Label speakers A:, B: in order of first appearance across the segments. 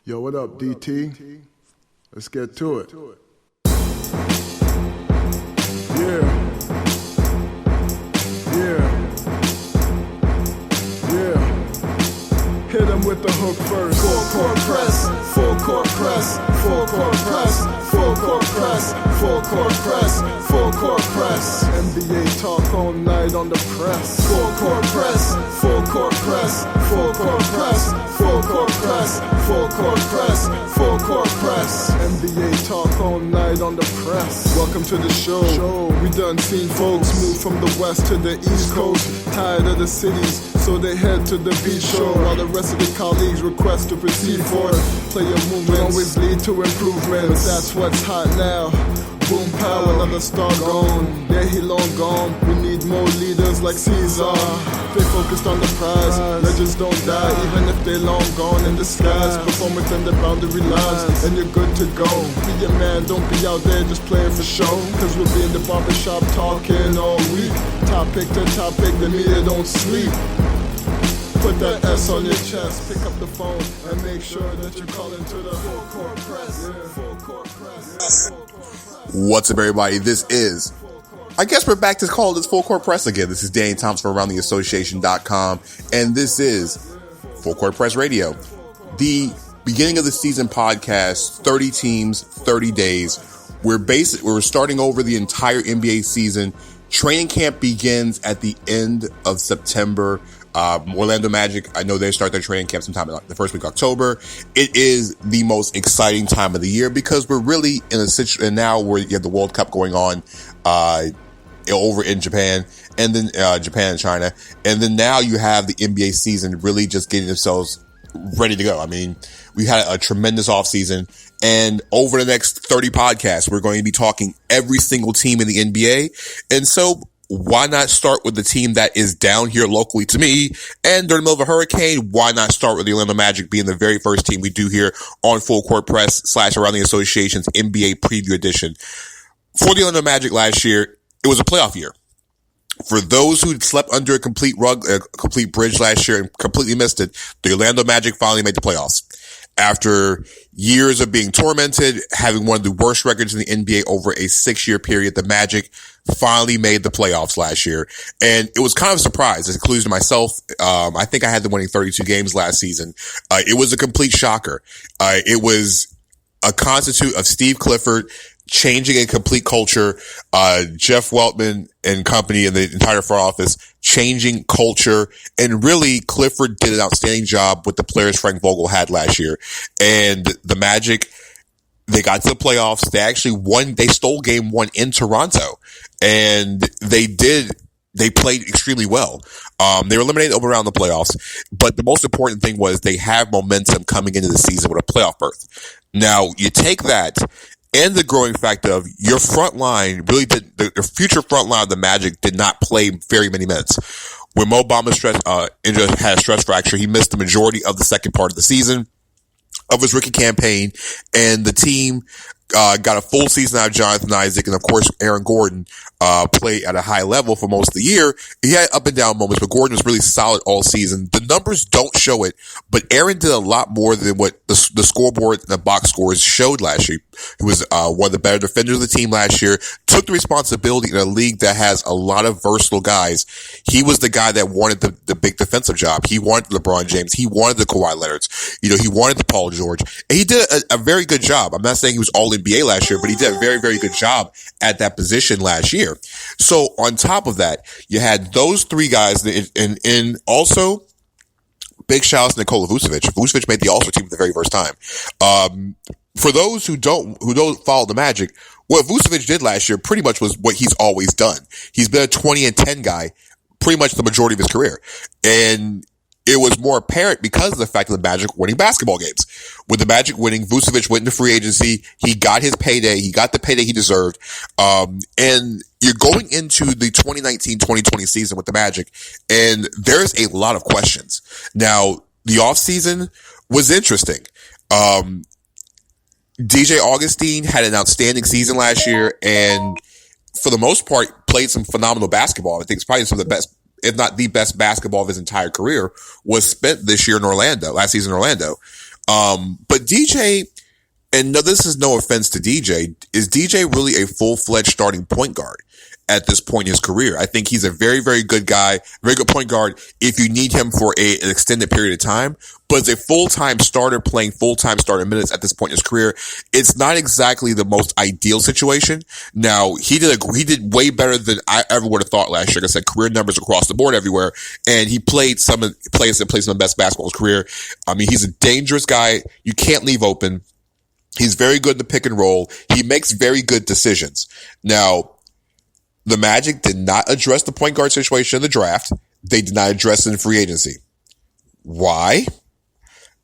A: Yo, what up, DT? Let's get to it. Yeah. Hit him with the hook first.
B: Full court press, full court press, full court press, full court press, full court press, full court press.
A: NBA talk all night on the press.
B: Full court press, full court press, full court press, full court press, full court press, full court press.
A: NBA talk all night on the press. Welcome to the show. We done seen folks move from the west to the east coast. Tired of the cities, so they head to the beach shore. While the rest of the colleagues request to proceed forward. Player movements always lead to improvement, but that's what's hot now. Boom pow, another star gone. Yeah, he long gone. We need more leaders like Caesar. They focused on the prize. Legends don't die, even if they long gone in disguise. Perform within the boundary lines, and you're good to go. Be a man, don't be out there just playing for show. Cause we'll be in the barbershop talking all week. Topic to topic, the media don't sleep. Put that S on your chest, pick up the phone, and make sure that you call into the full court press. Full court press.
C: What's up, everybody? This is, I guess we're back to call this Full Court Press again. This is Danny Thompson from AroundTheAssociation.com, and this is Full Court Press Radio, the beginning of the season podcast, 30 teams, 30 days. We're starting over the entire NBA season. Training camp begins at the end of September. Orlando Magic, I know they start their training camp sometime in the first week of October. It is the most exciting time of the year because we're really in a situation now where you have the World Cup going on over in Japan, and then Japan and China, and then now you have the NBA season really just getting themselves ready to go. I mean, we had a tremendous offseason, and over the next 30 podcasts, we're going to be talking every single team in the NBA, and so why not start with the team that is down here locally to me? And during the middle of a hurricane, why not start with the Orlando Magic being the very first team we do here on Full Court Press / Around the Association's NBA Preview Edition. For the Orlando Magic last year, it was a playoff year. For those who slept under a complete bridge last year and completely missed it, the Orlando Magic finally made the playoffs. After years of being tormented, having one of the worst records in the NBA over a 6-year period, the Magic finally made the playoffs last year. And it was kind of a surprise, as including myself. I think I had them winning 32 games last season. It was a complete shocker. It was a constitute of Steve Clifford changing a complete culture, Jeff Weltman and company and the entire front office changing culture. And really, Clifford did an outstanding job with the players Frank Vogel had last year. And the Magic, they got to the playoffs. They actually won. They stole game 1 in Toronto, and they played extremely well. They were eliminated over around the playoffs, but the most important thing was they have momentum coming into the season with a playoff berth. Now, you take that and the growing fact of your front line really did, the future front line of the Magic did not play very many minutes. When Mo Bamba had a stress fracture, he missed the majority of the second part of the season of his rookie campaign, and the team got a full season out of Jonathan Isaac, and of course Aaron Gordon played at a high level for most of the year. He had up and down moments, but Gordon was really solid all season. The numbers don't show it, but Aaron did a lot more than what the scoreboard and the box scores showed last year. He was one of the better defenders of the team last year, took the responsibility in a league that has a lot of versatile guys. He was the guy that wanted the big defensive job. He wanted LeBron James. He wanted the Kawhi Leonards. He wanted the Paul George. And he did a very good job. I'm not saying he was all NBA last year, but he did a very, very good job at that position last year. So on top of that, you had those three guys, and also big shout out to Nikola Vucevic. Vucevic made the All-Star team for the very first time. For those who don't follow the Magic, what Vucevic did last year pretty much was what he's always done. He's been a 20-10 guy pretty much the majority of his career. And it was more apparent because of the fact of the Magic winning basketball games. With the Magic winning, Vucevic went into free agency. He got his payday. He got the payday he deserved. And you're going into the 2019-2020 season with the Magic, and there's a lot of questions. Now, the offseason was interesting. DJ Augustine had an outstanding season last year, and for the most part, played some phenomenal basketball. I think it's probably some of the best, if not the best basketball of his entire career was spent this year in Orlando, last season in Orlando. But DJ, and no, this is no offense to DJ, is DJ really a full-fledged starting point guard at this point in his career? I think he's a very, very good guy, very good point guard if you need him for an extended period of time. But as a full-time starter playing full-time starter minutes at this point in his career, it's not exactly the most ideal situation. Now, he did way better than I ever would have thought last year. Like I said, career numbers across the board everywhere, and he played some of the best basketball in his career. I mean, he's a dangerous guy. You can't leave open. He's very good in the pick and roll. He makes very good decisions. Now, the Magic did not address the point guard situation in the draft. They did not address it in free agency. Why?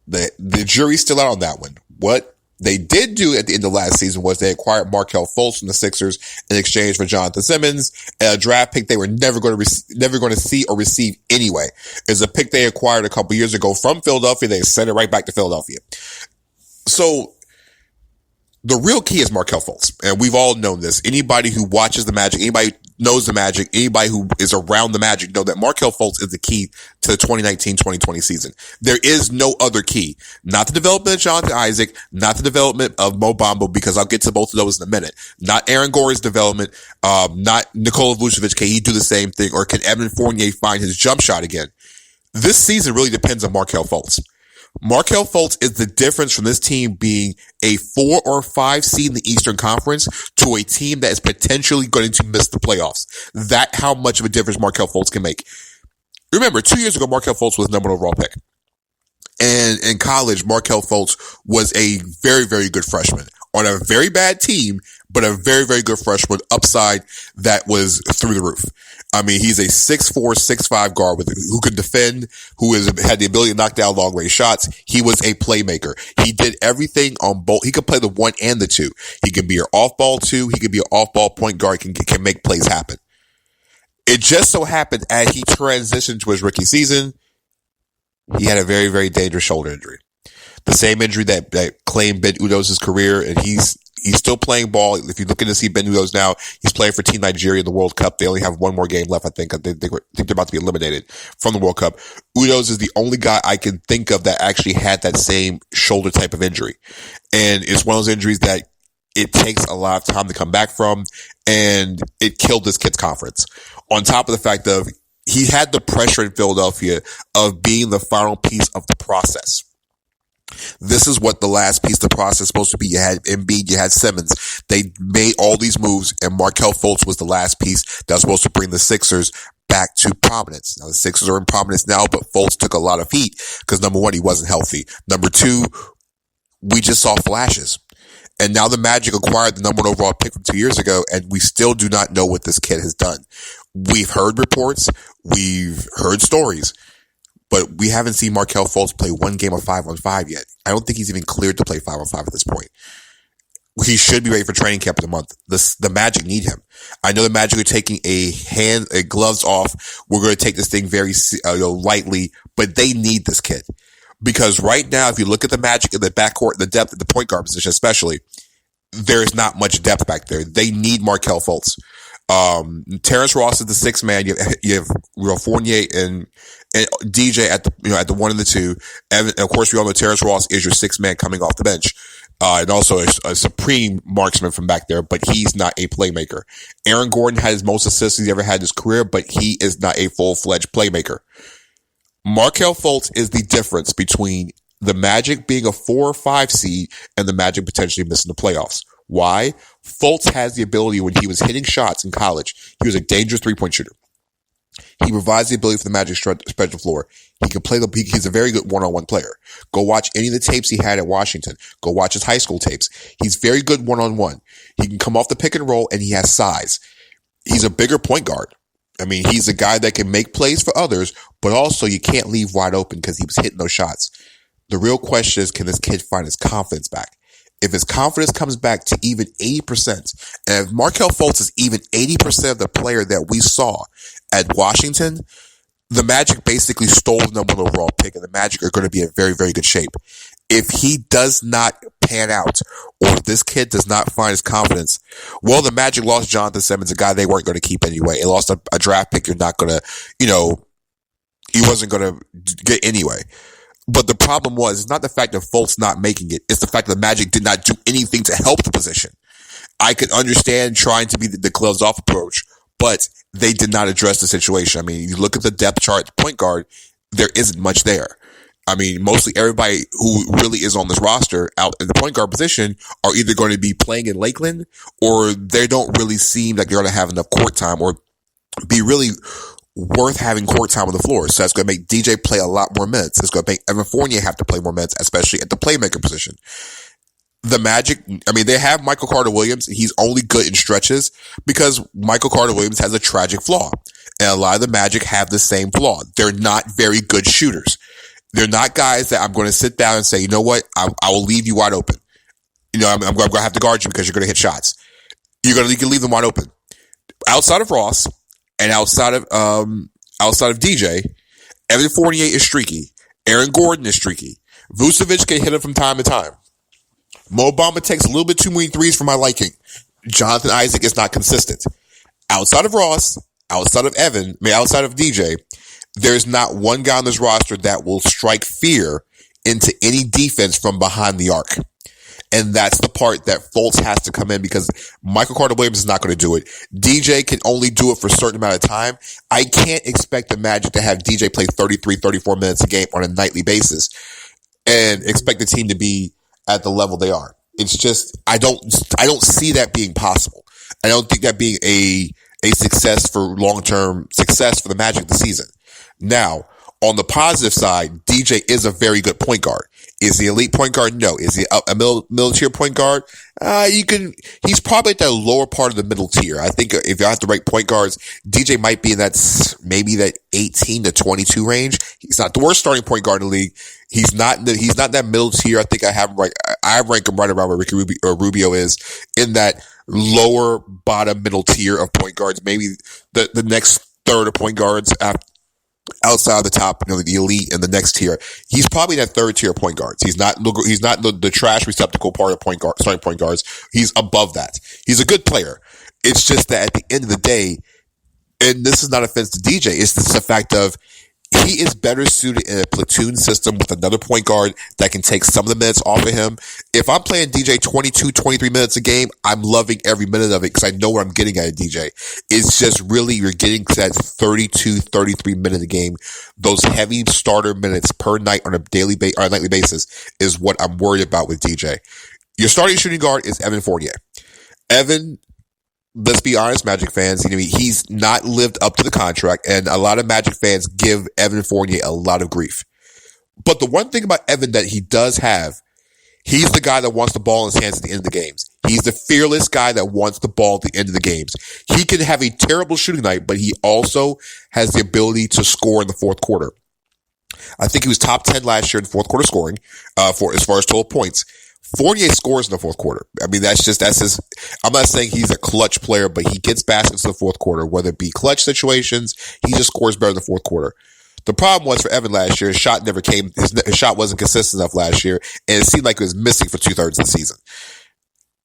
C: The jury's still out on that one. What they did do at the end of last season was they acquired Markelle Fultz from the Sixers in exchange for Jonathan Simmons, a draft pick they were never going to see or receive anyway. It's a pick they acquired a couple years ago from Philadelphia. They sent it right back to Philadelphia. So, the real key is Markelle Fultz, and we've all known this. Anybody who watches the Magic, anybody knows the Magic, anybody who is around the Magic know that Markelle Fultz is the key to the 2019-2020 season. There is no other key. Not the development of Jonathan Isaac, not the development of Mo Bamba, because I'll get to both of those in a minute. Not Aaron Gore's development, not Nikola Vucevic. Can he do the same thing, or can Evan Fournier find his jump shot again? This season really depends on Markelle Fultz. Markelle Fultz is the difference from this team being a 4 or 5 seed in the Eastern Conference to a team that is potentially going to miss the playoffs. That's how much of a difference Markelle Fultz can make. Remember, 2 years ago, Markelle Fultz was the number 1 overall pick. And in college, Markelle Fultz was a very, very good freshman on a very bad team, but a very, very good freshman upside that was through the roof. I mean, he's a 6'4", 6'5" guard who could defend, had the ability to knock down long range shots. He was a playmaker. He did everything on both. He could play the 1 and the 2. He could be your off ball 2. He could be an off ball point guard, can make plays happen. It just so happened as he transitioned to his rookie season, he had a very, very dangerous shoulder injury. The same injury that claimed Ben Udoh's career, and he's still playing ball. If you're looking to see Ben Udoh's now, he's playing for Team Nigeria in the World Cup. They only have one more game left, I think. I think they're about to be eliminated from the World Cup. Udoh's is the only guy I can think of that actually had that same shoulder type of injury. And it's one of those injuries that it takes a lot of time to come back from, and it killed this kid's confidence. On top of the fact of he had the pressure in Philadelphia of being the final piece of the process. This is what the last piece of the process is supposed to be. You had Embiid, you had Simmons. They made all these moves, and Markelle Fultz was the last piece that was supposed to bring the Sixers back to prominence. Now, the Sixers are in prominence now, but Fultz took a lot of heat because, number 1, he wasn't healthy. Number 2, we just saw flashes. And now the Magic acquired the number 1 overall pick from 2 years ago, and we still do not know what this kid has done. We've heard reports. We've heard stories. But we haven't seen Markelle Fultz play one game of 5-on-5 yet. I don't think he's even cleared to play 5-on-5 at this point. He should be ready for training camp in a month. The Magic need him. I know the Magic are taking a gloves off. We're going to take this thing very lightly, but they need this kid. Because right now, if you look at the Magic in the backcourt, the depth at the point guard position especially, there is not much depth back there. They need Markelle Fultz. Terrence Ross is the 6th man. You have Fournier and DJ at the 1 and the 2. And of course, we all know Terrence Ross is your 6th man coming off the bench. And also a supreme marksman from back there, but he's not a playmaker. Aaron Gordon had his most assists he's ever had in his career, but he is not a full-fledged playmaker. Markelle Fultz is the difference between the Magic being a 4 or 5 seed and the Magic potentially missing the playoffs. Why? Fultz has the ability, when he was hitting shots in college, he was a dangerous 3-point shooter. He provides the ability for the Magic to spread the floor. He can play he's a very good one-on-one player. Go watch any of the tapes he had at Washington. Go watch his high school tapes. He's very good one-on-one. He can come off the pick and roll, and he has size. He's a bigger point guard. I mean, he's a guy that can make plays for others, but also you can't leave wide open because he was hitting those shots. The real question is, can this kid find his confidence back? If his confidence comes back to even 80%, and if Markelle Fultz is even 80% of the player that we saw at Washington, the Magic basically stole the number 1 overall pick, and the Magic are going to be in very, very good shape. If he does not pan out, or if this kid does not find his confidence, well, the Magic lost Jonathan Simmons, a guy they weren't going to keep anyway. They lost a draft pick you're not going to, he wasn't going to get anyway. But the problem was, it's not the fact that Fultz not making it. It's the fact that the Magic did not do anything to help the position. I could understand trying to be the gloves off approach, but they did not address the situation. I mean, you look at the depth chart at point guard, there isn't much there. I mean, mostly everybody who really is on this roster out in the point guard position are either going to be playing in Lakeland or they don't really seem like they're going to have enough court time or be really worth having court time on the floor. So that's going to make DJ play a lot more minutes. It's going to make Evan Fournier have to play more minutes, especially at the playmaker position. The Magic, I mean, they have Michael Carter-Williams. He's only good in stretches because Michael Carter-Williams has a tragic flaw. And a lot of the Magic have the same flaw. They're not very good shooters. They're not guys that I'm going to sit down and say, you know what, I will leave you wide open. You know, I'm going to have to guard you because you're going to hit shots. You can leave them wide open. Outside of Ross and outside of DJ, Evan Fournier is streaky. Aaron Gordon is streaky. Vucevic can hit him from time to time. Mo Bamba takes a little bit too many threes for my liking. Jonathan Isaac is not consistent. Outside of Ross, outside of DJ, there's not one guy on this roster that will strike fear into any defense from behind the arc. And that's the part that Fultz has to come in because Michael Carter-Williams is not going to do it. DJ can only do it for a certain amount of time. I can't expect the Magic to have DJ play 33, 34 minutes a game on a nightly basis and expect the team to be at the level they are. It's just, I don't see that being possible. I don't think that being a success for long-term success for the Magic this season. Now, on the positive side, DJ is a very good point guard. Is he elite point guard? No. Is he a middle tier point guard? He's probably at the lower part of the middle tier. I think if you have to rank point guards, DJ might be in maybe that 18 to 22 range. He's not the worst starting point guard in the league. He's not that middle tier. I think I rank him right around where Ricky Rubio is in that lower bottom middle tier of point guards. Maybe the next third of point guards outside of the top, the elite and the next tier. He's probably that third tier point guards. He's not the trash receptacle part of starting point guards. He's above that. He's a good player. It's just that at the end of the day, and this is not offense to DJ, it's just the fact of he is better suited in a platoon system with another point guard that can take some of the minutes off of him. If I'm playing DJ 22, 23 minutes a game, I'm loving every minute of it because I know what I'm getting at a DJ. It's just really, you're getting to that 32, 33 minute a game. Those heavy starter minutes per night on a nightly basis is what I'm worried about with DJ. Your starting shooting guard is Evan Fournier. Evan, let's be honest, Magic fans, he's not lived up to the contract, and a lot of Magic fans give Evan Fournier a lot of grief. But the one thing about Evan that he does have, he's the guy that wants the ball in his hands at the end of the games. He's the fearless guy that wants the ball at the end of the games. He can have a terrible shooting night, but he also has the ability to score in the fourth quarter. I think he was top 10 last year in fourth quarter scoring, for as far as total points. Fournier scores in the fourth quarter. I mean, that's his, I'm not saying he's a clutch player, but he gets baskets in the fourth quarter, whether it be clutch situations, he just scores better in the fourth quarter. The problem was for Evan last year, his shot never came, his shot wasn't consistent enough last year, and it seemed like it was missing for 2/3 of the season.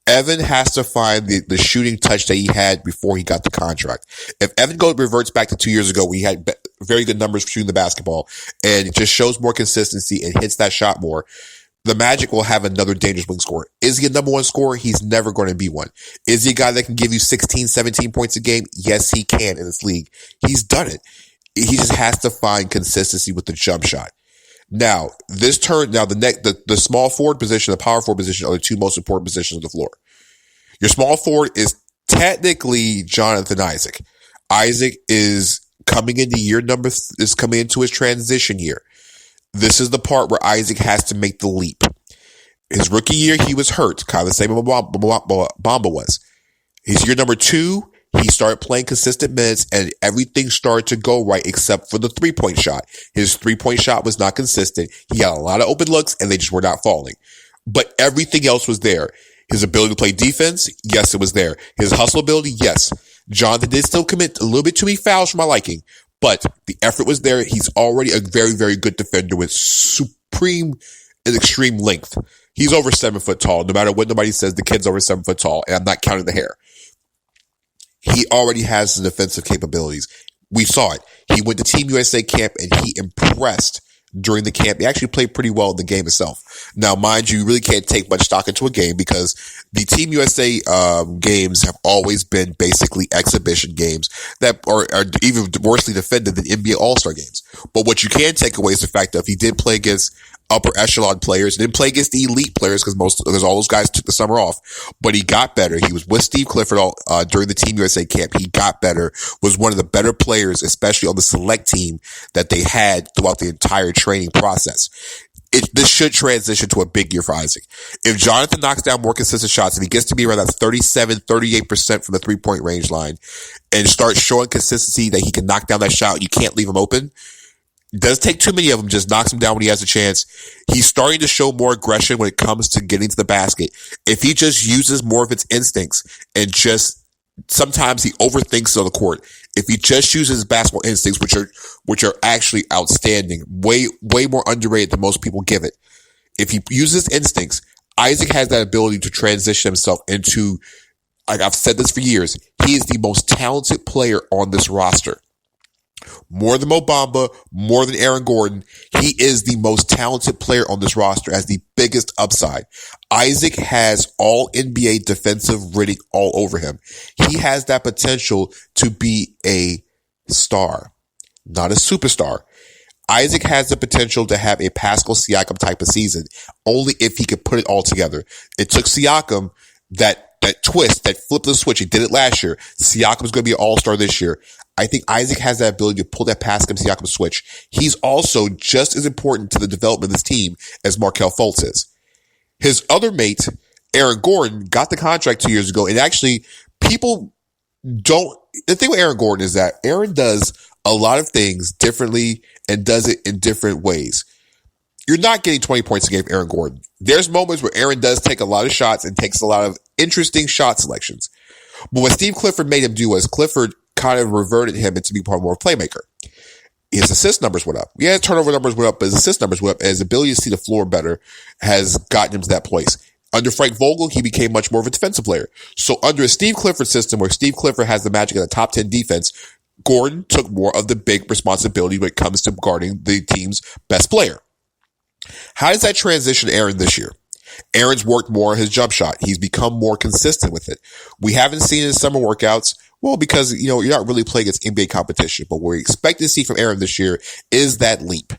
C: Evan has to find the shooting touch that he had before he got the contract. If Evan reverts back to 2 years ago, we had very good numbers for shooting the basketball, and it just shows more consistency and hits that shot more, the Magic will have another dangerous wing scorer. Is he a number one scorer? He's never going to be one. Is he a guy that can give you 16, 17 points a game? Yes, he can in this league. He's done it. He just has to find consistency with the jump shot. Now, the small forward position, the power forward position are the two most important positions on the floor. Your small forward is technically Jonathan Isaac. Isaac is coming into his transition year. This is the part where Isaac has to make the leap. His rookie year, he was hurt, kind of the same as Bamba was. His year number 2, he started playing consistent minutes and everything started to go right except for the 3-point shot. His 3-point shot was not consistent. He had a lot of open looks and they just were not falling. But everything else was there. His ability to play defense, yes, it was there. His hustle ability, yes. Jonathan did still commit a little bit too many fouls for my liking. But the effort was there. He's already a very, very good defender with supreme and extreme length. He's over 7 foot tall. No matter what nobody says, the kid's over 7 foot tall, and I'm not counting the hair. He already has the defensive capabilities. We saw it. He went to Team USA camp and he impressed during the camp. He actually played pretty well in the game itself. Now, mind you really can't take much stock into a game because the Team USA games have always been basically exhibition games that are even worsely defended than NBA All-Star games. But what you can take away is the fact that if he did play against upper echelon players, didn't play against the elite players because all those guys took the summer off, but he got better. He was with Steve Clifford during the Team USA camp. He got better, was one of the better players, especially on the select team that they had throughout the entire training process. This should transition to a big year for Isaac. If Jonathan knocks down more consistent shots, if he gets to be around that 38% from the 3-point range line and starts showing consistency that he can knock down that shot, you can't leave him open. Does take too many of them, just knocks him down when he has a chance. He's starting to show more aggression when it comes to getting to the basket. If he just uses more of his instincts and just sometimes he overthinks on the court. If he just uses his basketball instincts, which are actually outstanding, way more underrated than most people give it. If he uses instincts, Isaac has that ability to transition himself into, like I've said this for years, he is the most talented player on this roster. More than Mo Bamba, more than Aaron Gordon, he is the most talented player on this roster, has the biggest upside. Isaac has all NBA defensive rating all over him. He has that potential to be a star, not a superstar. Isaac has the potential to have a Pascal Siakam type of season, only if he could put it all together. It took Siakam that twist, that flip the switch. He did it last year. Siakam's going to be an all-star this year. I think Isaac has that ability to pull that Pascal Siakam switch. He's also just as important to the development of this team as Markelle Fultz is. His other mate, Aaron Gordon, got the contract 2 years ago, and actually people don't, the thing with Aaron Gordon is that Aaron does a lot of things differently and does it in different ways. You're not getting 20 points a game from Aaron Gordon. There's moments where Aaron does take a lot of shots and takes a lot of interesting shot selections. But what Steve Clifford made him do was Clifford kind of reverted him into being part more of a playmaker. His assist numbers went up. Yeah, his turnover numbers went up, but his assist numbers went up. And his ability to see the floor better has gotten him to that place. Under Frank Vogel, he became much more of a defensive player. So under a Steve Clifford system where Steve Clifford has the Magic in the top 10 defense, Gordon took more of the big responsibility when it comes to guarding the team's best player. How does that transition to Aaron this year? Aaron's worked more on his jump shot. He's become more consistent with it. We haven't seen it in summer workouts. Well, because, you're not really playing against NBA competition, but what we expect to see from Aaron this year is that leap.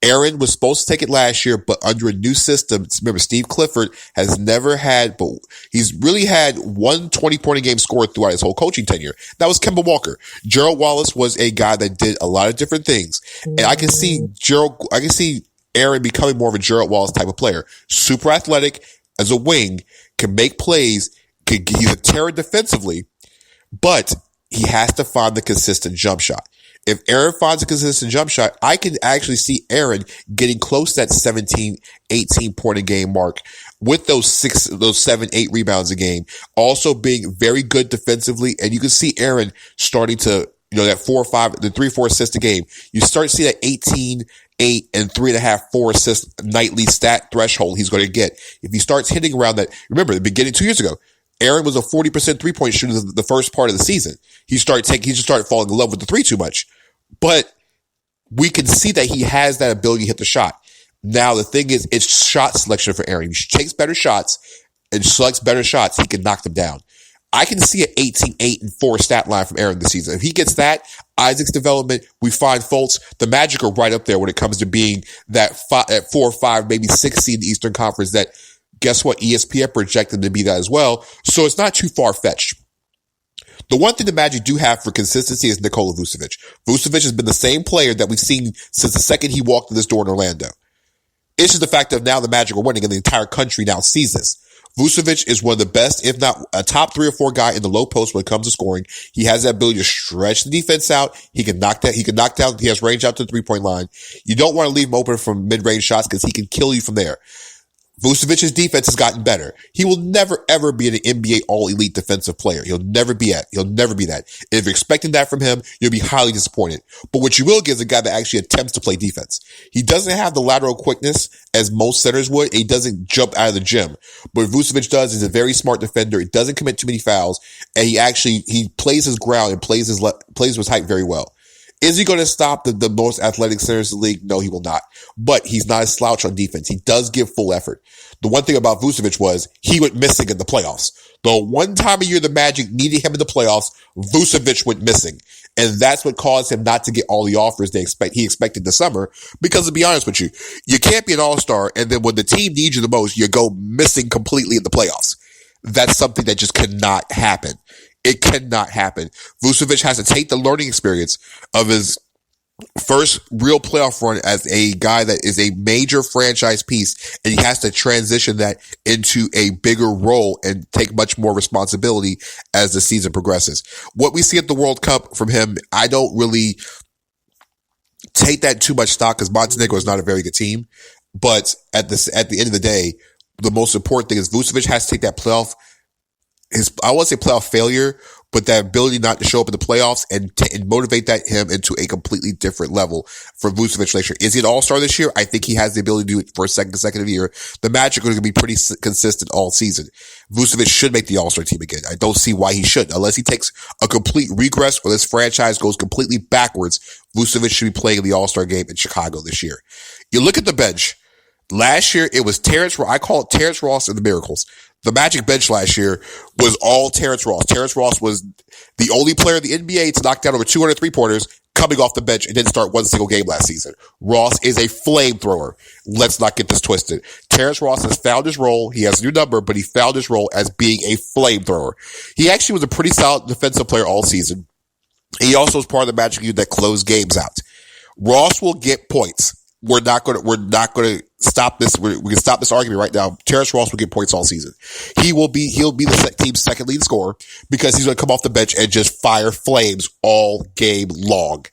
C: Aaron was supposed to take it last year, but under a new system, remember, Steve Clifford has never had, but he's really had one 20-point a game scorer throughout his whole coaching tenure. That was Kemba Walker. Gerald Wallace was a guy that did a lot of different things. And I can see Aaron becoming more of a Gerald Wallace type of player. Super athletic as a wing, can make plays, he's a terror defensively, but he has to find the consistent jump shot. If Aaron finds a consistent jump shot, I can actually see Aaron getting close to that 17, 18 point a game mark with those 7, 8 rebounds a game. Also being very good defensively. And you can see Aaron starting to, that 4 or 5, the 3, 4 assists a game. You start to see that 18, 8 and 3.5, 4 assist nightly stat threshold he's going to get. If he starts hitting around that, remember the beginning 2 years ago, Aaron was a 40% 3-point shooter the first part of the season. He just started falling in love with the 3 too much. But we can see that he has that ability to hit the shot. Now, the thing is, it's shot selection for Aaron. He takes better shots and selects better shots. He can knock them down. I can see an 18, 8 and 4 stat line from Aaron this season. If he gets that, Isaac's development, we find Fultz, the Magic are right up there when it comes to being that 4 or 5, maybe 6 seed in the Eastern Conference that, guess what? ESPN projected to be that as well. So it's not too far-fetched. The one thing the Magic do have for consistency is Nikola Vucevic. Vucevic has been the same player that we've seen since the second he walked in this door in Orlando. It's just the fact that now the Magic are winning and the entire country now sees this. Vucevic is one of the best, if not a top 3 or 4 guy in the low post when it comes to scoring. He has that ability to stretch the defense out. He can knock down, he has range out to the 3-point line. You don't want to leave him open from mid-range shots because he can kill you from there. Vucevic's defense has gotten better. He will never, ever be an NBA all-elite defensive player. He'll never be that. If you're expecting that from him, you'll be highly disappointed. But what you will get is a guy that actually attempts to play defense. He doesn't have the lateral quickness as most centers would. He doesn't jump out of the gym. But what Vucevic does is a very smart defender. He doesn't commit too many fouls. And he plays his ground and plays his height very well. Is he going to stop the most athletic centers in the league? No, he will not. But he's not a slouch on defense. He does give full effort. The one thing about Vucevic was he went missing in the playoffs. The one time a year the Magic needed him in the playoffs, Vucevic went missing. And that's what caused him not to get all the offers he expected this summer. Because to be honest with you, you can't be an all-star and then when the team needs you the most, you go missing completely in the playoffs. That's something that just cannot happen. It cannot happen. Vucevic has to take the learning experience of his first real playoff run as a guy that is a major franchise piece, and he has to transition that into a bigger role and take much more responsibility as the season progresses. What we see at the World Cup from him, I don't really take that too much stock because Montenegro is not a very good team. But at the end of the day, the most important thing is Vucevic has to take that I won't say playoff failure, but that ability not to show up in the playoffs and motivate him into a completely different level for Vucevic next year. Is he an all-star this year? I think he has the ability to do it for a second consecutive year. The Magic are going to be pretty consistent all season. Vucevic should make the all-star team again. I don't see why he shouldn't. Unless he takes a complete regress or this franchise goes completely backwards, Vucevic should be playing in the all-star game in Chicago this year. You look at the bench. Last year, it was I call it Terrence Ross and the Miracles. The Magic bench last year was all Terrence Ross. Terrence Ross was the only player in the NBA to knock down over 200 three-pointers coming off the bench and didn't start one single game last season. Ross is a flamethrower. Let's not get this twisted. Terrence Ross has found his role. He has a new number, but he found his role as being a flamethrower. He actually was a pretty solid defensive player all season. He also was part of the Magic unit that closed games out. Ross will get points. We're not going to stop this. We can stop this argument right now. Terrence Ross will get points all season. He'll be the team's second leading scorer because he's going to come off the bench and just fire flames all game long.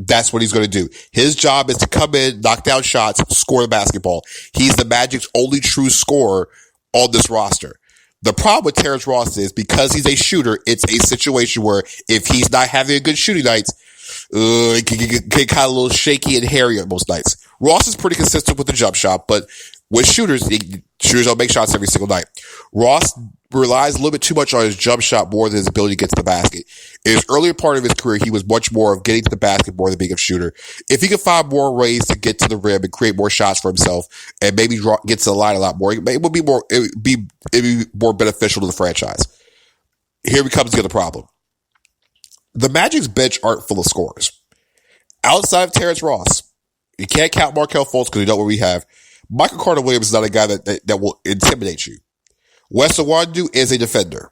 C: That's what he's going to do. His job is to come in, knock down shots, score the basketball. He's the Magic's only true scorer on this roster. The problem with Terrence Ross is because he's a shooter, it's a situation where if he's not having a good shooting night, it can get kind of a little shaky and hairy on most nights. Ross is pretty consistent with the jump shot, but with shooters don't make shots every single night. Ross relies a little bit too much on his jump shot more than his ability to get to the basket. In his earlier part of his career, he was much more of getting to the basket more than being a shooter. If he could find more ways to get to the rim and create more shots for himself and maybe get to the line a lot more, it would be more beneficial to the franchise. Here comes the other problem. The Magic's bench aren't full of scorers. Outside of Terrence Ross, you can't count Markelle Fultz because you know what we have. Michael Carter-Williams is not a guy that will intimidate you. Wes Iwundu is a defender.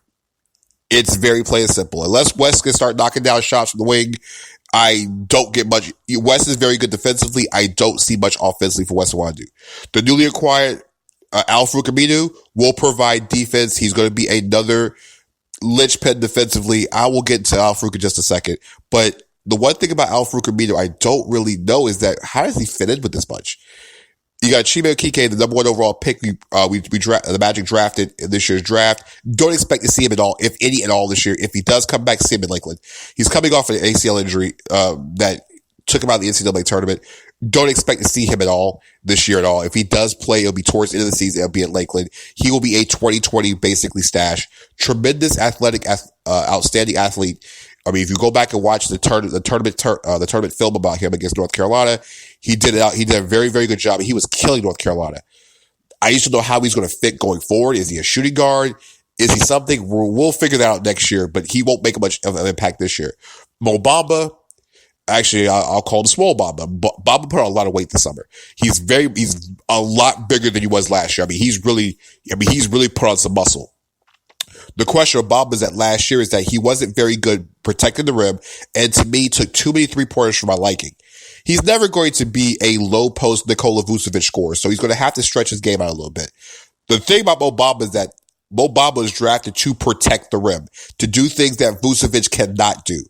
C: It's very plain and simple. Unless Wes can start knocking down shots from the wing, I don't get much. Wes is very good defensively. I don't see much offensively for Wes Iwundu. The newly acquired Al-Farouq Aminu will provide defense. He's going to be another linchpin defensively. I will get into Al-Farouq in just a second. But the one thing about Al-Farouq Aminu I don't really know is that how does he fit in with this bunch? You got Chime Okeke, the number one overall pick. The Magic drafted in this year's draft. Don't expect to see him at all, if any at all this year. If he does come back, see him in Lakeland. He's coming off an ACL injury, that took him out of the NCAA tournament. Don't expect to see him at all this year at all. If he does play, it'll be towards the end of the season. It'll be at Lakeland. He will be a 2020 basically stash. Tremendous athletic, outstanding athlete. I mean, if you go back and watch the tournament film about him against North Carolina, he did a very, very good job. He was killing North Carolina. I used to know how he's going to fit going forward. Is he a shooting guard? Is he something? We'll figure that out next year, but he won't make much of an impact this year. Mo Bamba, actually, I'll call him Small Bamba. Bamba put on a lot of weight this summer. He's a lot bigger than he was last year. He's really put on some muscle. The question of Bob is that last year is that he wasn't very good protecting the rim, and to me took too many three-pointers for my liking. He's never going to be a low-post Nikola Vucevic scorer, so he's going to have to stretch his game out a little bit. The thing about Mo Bamba is that Mo Bamba was drafted to protect the rim, to do things that Vucevic cannot do.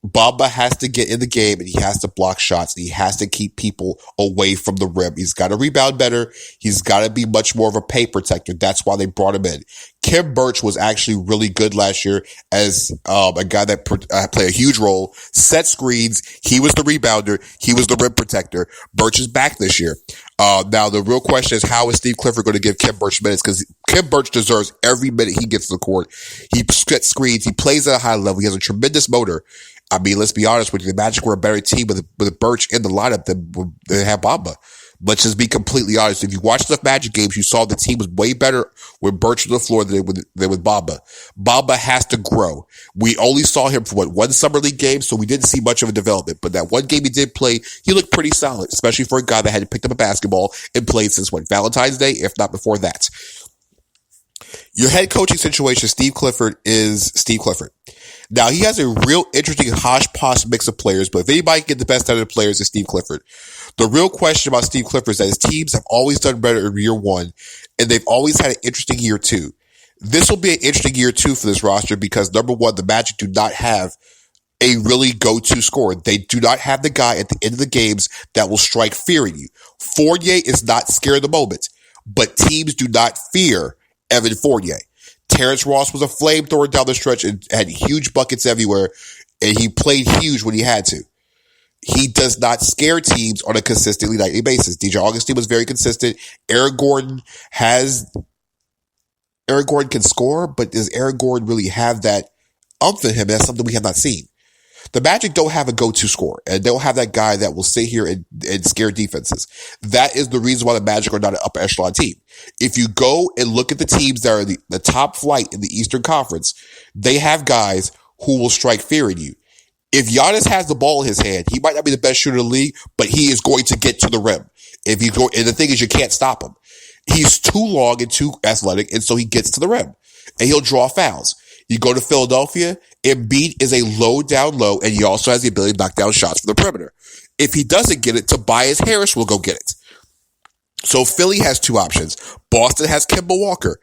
C: Bamba has to get in the game and he has to block shots. And he has to keep people away from the rim. He's got to rebound better. He's got to be much more of a paint protector. That's why they brought him in. Kim Birch was actually really good last year as a guy that played a huge role, set screens. He was the rebounder. He was the rim protector. Birch is back this year. Now the real question is, how is Steve Clifford going to give Kim Birch minutes? Because Kim Birch deserves every minute he gets to the court. He sets screens. He plays at a high level. He has a tremendous motor. I mean, let's be honest with you. The Magic were a better team with Birch in the lineup than they had Bamba. Let's just be completely honest. If you watched the Magic games, you saw the team was way better with Birch on the floor than with Bamba. Bamba has to grow. We only saw him for one summer league game, so we didn't see much of a development. But that one game he did play, he looked pretty solid, especially for a guy that had picked up a basketball and played since Valentine's Day, if not before that. Your head coaching situation, Steve Clifford, is Steve Clifford. Now, he has a real interesting hodgepodge mix of players, but if anybody can get the best out of the players, it's Steve Clifford. The real question about Steve Clifford is that his teams have always done better in year one, and they've always had an interesting year two. This will be an interesting year two for this roster because, number one, the Magic do not have a really go-to scorer. They do not have the guy at the end of the games that will strike fear in you. Fournier is not scared of the moment, but teams do not fear Evan Fournier. Terrence Ross was a flamethrower down the stretch and had huge buckets everywhere, and he played huge when he had to. He does not scare teams on a consistently nightly basis. DJ Augustine was very consistent. Aaron Gordon can score, but does Aaron Gordon really have that umph in him? That's something we have not seen. The Magic don't have a go-to scorer, and they don't have that guy that will sit here and scare defenses. That is the reason why the Magic are not an upper echelon team. If you go and look at the teams that are the top flight in the Eastern Conference, they have guys who will strike fear in you. If Giannis has the ball in his hand, he might not be the best shooter in the league, but he is going to get to the rim. And the thing is, you can't stop him. He's too long and too athletic, and so he gets to the rim, and he'll draw fouls. You go to Philadelphia, Embiid is a low down low, and he also has the ability to knock down shots from the perimeter. If he doesn't get it, Tobias Harris will go get it. So Philly has two options. Boston has Kemba Walker.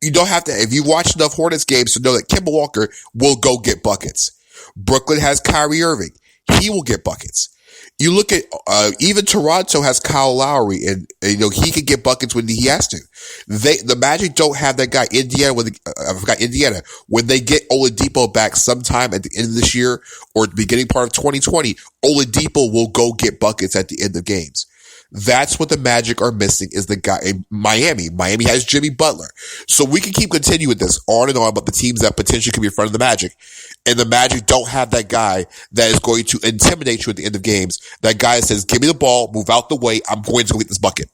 C: You don't have to, if you watch enough Hornets games to know that Kemba Walker will go get buckets. Brooklyn has Kyrie Irving. He will get buckets. You look at, even Toronto has Kyle Lowry, and he can get buckets when he has to. The Magic don't have that guy. Indiana, when they get Oladipo back sometime at the end of this year or the beginning part of 2020, Oladipo will go get buckets at the end of games. That's what the Magic are missing is the guy in Miami. Miami has Jimmy Butler. So we can keep continuing this on and on about the teams that potentially could be in front of the Magic. And the Magic don't have that guy that is going to intimidate you at the end of games. That guy says, give me the ball, move out the way, I'm going to go get this bucket.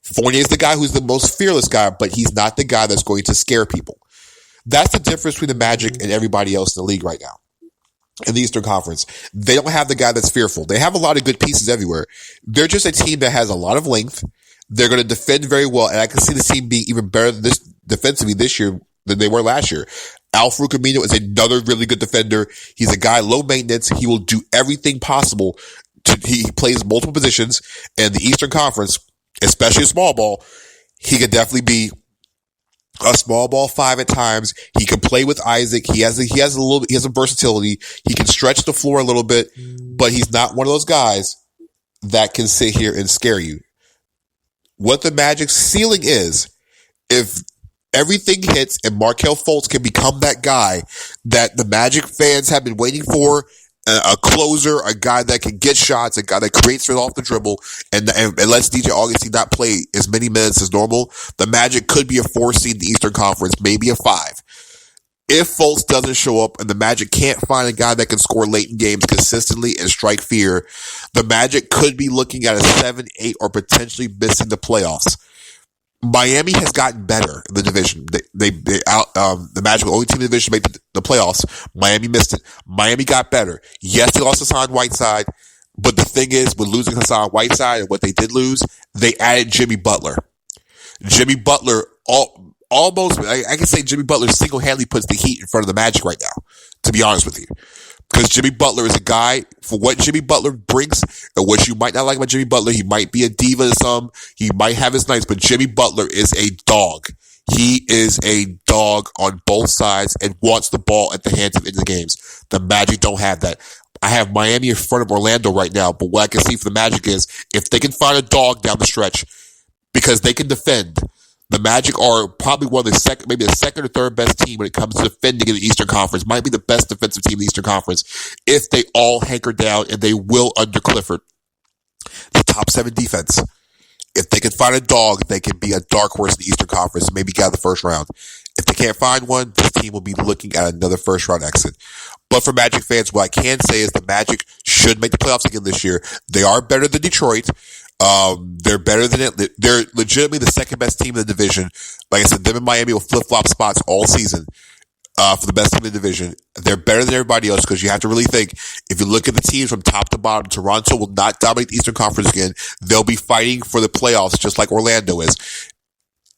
C: Fournier is the guy who's the most fearless guy, but he's not the guy that's going to scare people. That's the difference between the Magic and everybody else in the league right now. In the Eastern Conference, they don't have the guy that's fearful. They have a lot of good pieces everywhere. They're just a team that has a lot of length. They're going to defend very well, and I can see the team being even better than this defensively this year than they were last year. Al-Farouq Aminu is another really good defender. He's a guy low maintenance. He will do everything possible. He plays multiple positions in the Eastern Conference, especially a small ball. He could definitely be a small ball five at times. He can play with Isaac. He has some versatility. He can stretch the floor a little bit, but he's not one of those guys that can sit here and scare you. What the Magic's ceiling is, if everything hits and Markelle Fultz can become that guy that the Magic fans have been waiting for, a closer, a guy that can get shots, a guy that creates off the dribble, and lets DJ Augustine not play as many minutes as normal, the Magic could be a 4 seed in the Eastern Conference, maybe a 5. If Fultz doesn't show up and the Magic can't find a guy that can score late in games consistently and strike fear, the Magic could be looking at a 7, 8, or potentially missing the playoffs. Miami has gotten better in the division. The Magic were the only team in the division to make the playoffs. Miami missed it. Miami got better. Yes, they lost Hassan Whiteside, but the thing is, with losing Hassan Whiteside and what they did lose, they added Jimmy Butler. Jimmy Butler, almost, I can say Jimmy Butler single-handedly puts the Heat in front of the Magic right now, to be honest with you. Because Jimmy Butler is a guy, for what Jimmy Butler brings, and what you might not like about Jimmy Butler, he might be a diva to some, he might have his nights, but Jimmy Butler is a dog. He is a dog on both sides and wants the ball at the hands of the games. The Magic don't have that. I have Miami in front of Orlando right now, but what I can see for the Magic is, if they can find a dog down the stretch, because they can defend, the Magic are probably one of maybe the second or third best team when it comes to defending in the Eastern Conference. Might be the best defensive team in the Eastern Conference if they all hanker down, and they will under Clifford. The top 7 defense. If they can find a dog, they can be a dark horse in the Eastern Conference and maybe get out of the first round. If they can't find one, this team will be looking at another first round exit. But for Magic fans, what I can say is the Magic should make the playoffs again this year. They are better than Detroit. They're better than it. They're legitimately the second best team in the division. Like I said, them and Miami will flip-flop spots all season, for the best team in the division. They're better than everybody else because you have to really think, if you look at the teams from top to bottom, Toronto will not dominate the Eastern Conference again. They'll be fighting for the playoffs just like Orlando is.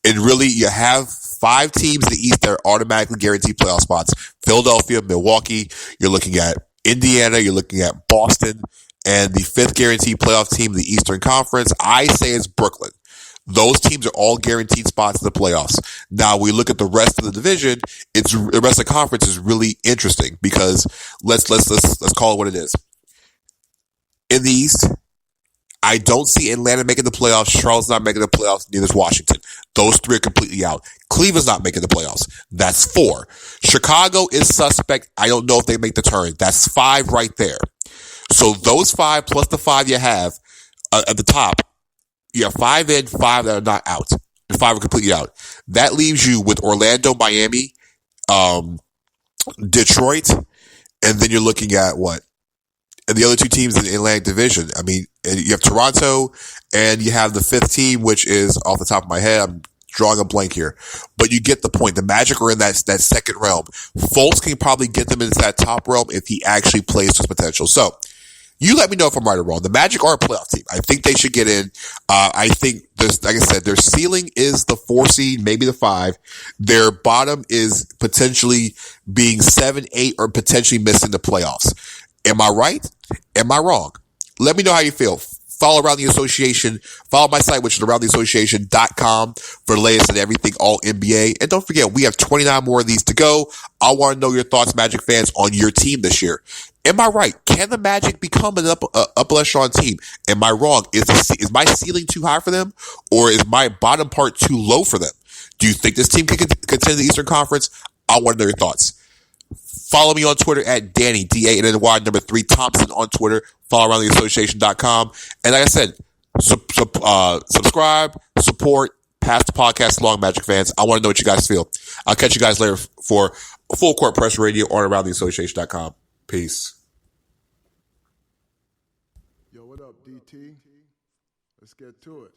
C: And really, you have 5 teams in the East that are automatically guaranteed playoff spots. Philadelphia, Milwaukee, you're looking at Indiana, you're looking at Boston, and the 5th guaranteed playoff team in the Eastern Conference, I say it's Brooklyn. Those teams are all guaranteed spots in the playoffs. Now, we look at the rest of the division, the rest of the conference is really interesting because let's call it what it is. In the East, I don't see Atlanta making the playoffs. Charlotte's not making the playoffs. Neither is Washington. Those 3 are completely out. Cleveland's not making the playoffs. That's 4. Chicago is suspect. I don't know if they make the turn. That's 5 right there. So those 5 plus the 5 you have at the top, you have 5 in, 5 that are not out. And 5 are completely out. That leaves you with Orlando, Miami, Detroit, and then you're looking at what? And the other 2 teams in the Atlantic Division. I mean, you have Toronto, and you have the 5th team, which is off the top of my head. I'm drawing a blank here. But you get the point. The Magic are in that second realm. Fultz can probably get them into that top realm if he actually plays to his potential. So, you let me know if I'm right or wrong. The Magic are a playoff team. I think they should get in. I think like I said, their ceiling is the 4 seed, maybe the 5. Their bottom is potentially being 7, 8, or potentially missing the playoffs. Am I right? Am I wrong? Let me know how you feel. Follow Around the Association. Follow my site, which is aroundtheassociation.com for the latest and everything all NBA. And don't forget, we have 29 more of these to go. I want to know your thoughts, Magic fans, on your team this year. Am I right? Can the Magic become an upper echelon team? Am I wrong? Is my ceiling too high for them? Or is my bottom part too low for them? Do you think this team can contend the Eastern Conference? I want to know your thoughts. Follow me on Twitter at Danny, D-A-N-N-Y, number 3, Thompson on Twitter. Follow aroundtheassociation.com. And like I said, subscribe, support, pass the podcast along, Magic fans. I want to know what you guys feel. I'll catch you guys later for Full Court Press Radio on aroundtheassociation.com. Peace.
A: Yo, what up, DT? Let's get to it.